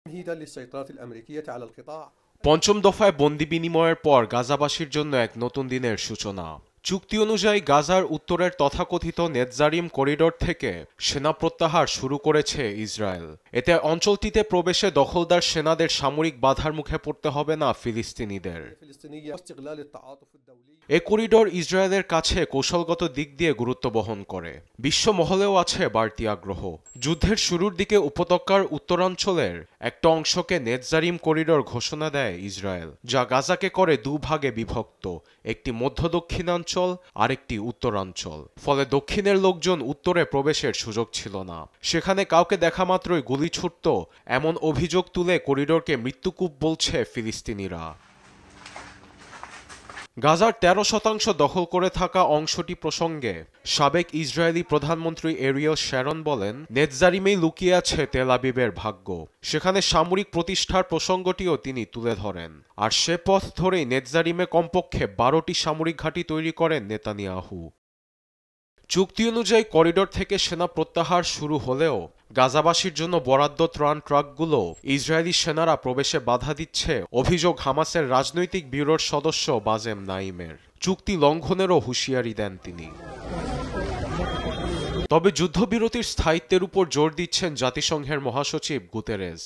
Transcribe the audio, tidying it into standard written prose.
تمهيدا للسيطرة الأمريكية على القطاع পঞ্চম দফায় বন্দি বিনিময়ের পর গাজাবাসীর জন্য এক নতুন দিনের সূচনা। চুক্তি অনুযায়ী গাজার উত্তরের তথাকথিত নেতজারিম করিডোর থেকে সেনা প্রত্যাহার শুরু করেছে ইসরায়েল। এতে অঞ্চলটিতে প্রবেশে দখলদার সেনাদের সামরিক বাধার মুখে পড়তে হবে না ফিলিস্তিনিদের। الفلسطينية واستغلال التعاطف الدولي। এ করিডোর ইসরায়েলের কাছে কৌশলগত দিক দিয়ে গুরুত্ব বহন করে। বিশ্ব মহলেও আছে বাড়তি আগ্রহ। যুদ্ধের শুরুর দিকে উপত্যকার উত্তরাঞ্চলের একটা অংশকে নেতজারিম করিডোর ঘোষণা দেয় ইসরায়েল, যা গাজাকে করে দুভাগে বিভক্ত, একটি মধ্য দক্ষিণাঞ্চল আর একটি উত্তরাঞ্চল। ফলে দক্ষিণের লোকজন উত্তরে প্রবেশের সুযোগ ছিল না। সেখানে কাউকে দেখা মাত্রই গুলি ছুটত, এমন অভিযোগ তুলে করিডোরকে মৃত্যুকূপ বলছে ফিলিস্তিনিরা। গাজার 13% দখল করে থাকা অংশটি প্রসঙ্গে সাবেক ইসরায়েলি প্রধানমন্ত্রী এরিয়েল শ্যারন বলেন, নেতজারিমেই লুকিয়ে আছে তেল আবিবের ভাগ্য। সেখানে সামরিক প্রতিষ্ঠার প্রসঙ্গটিও তিনি তুলে ধরেন। আর সে পথ ধরেই নেতজারিমে কমপক্ষে 12টি সামরিক ঘাঁটি তৈরি করেন নেতানিয়াহু। চুক্তি অনুযায়ী করিডোর থেকে সেনা প্রত্যাহার শুরু হলেও গাজাবাসীর জন্য বরাদ্দ ত্রাণ ট্রাকগুলো ইসরায়েলি সেনারা প্রবেশে বাধা দিচ্ছে অভিযোগ হামাসের রাজনৈতিক ব্যুরোর সদস্য বাজেম নাইমের। চুক্তি লঙ্ঘনেরও হুঁশিয়ারি দেন তিনি। তবে যুদ্ধবিরতির স্থায়িত্বের উপর জোর দিচ্ছেন জাতিসংঘের মহাসচিব গুতেরেস।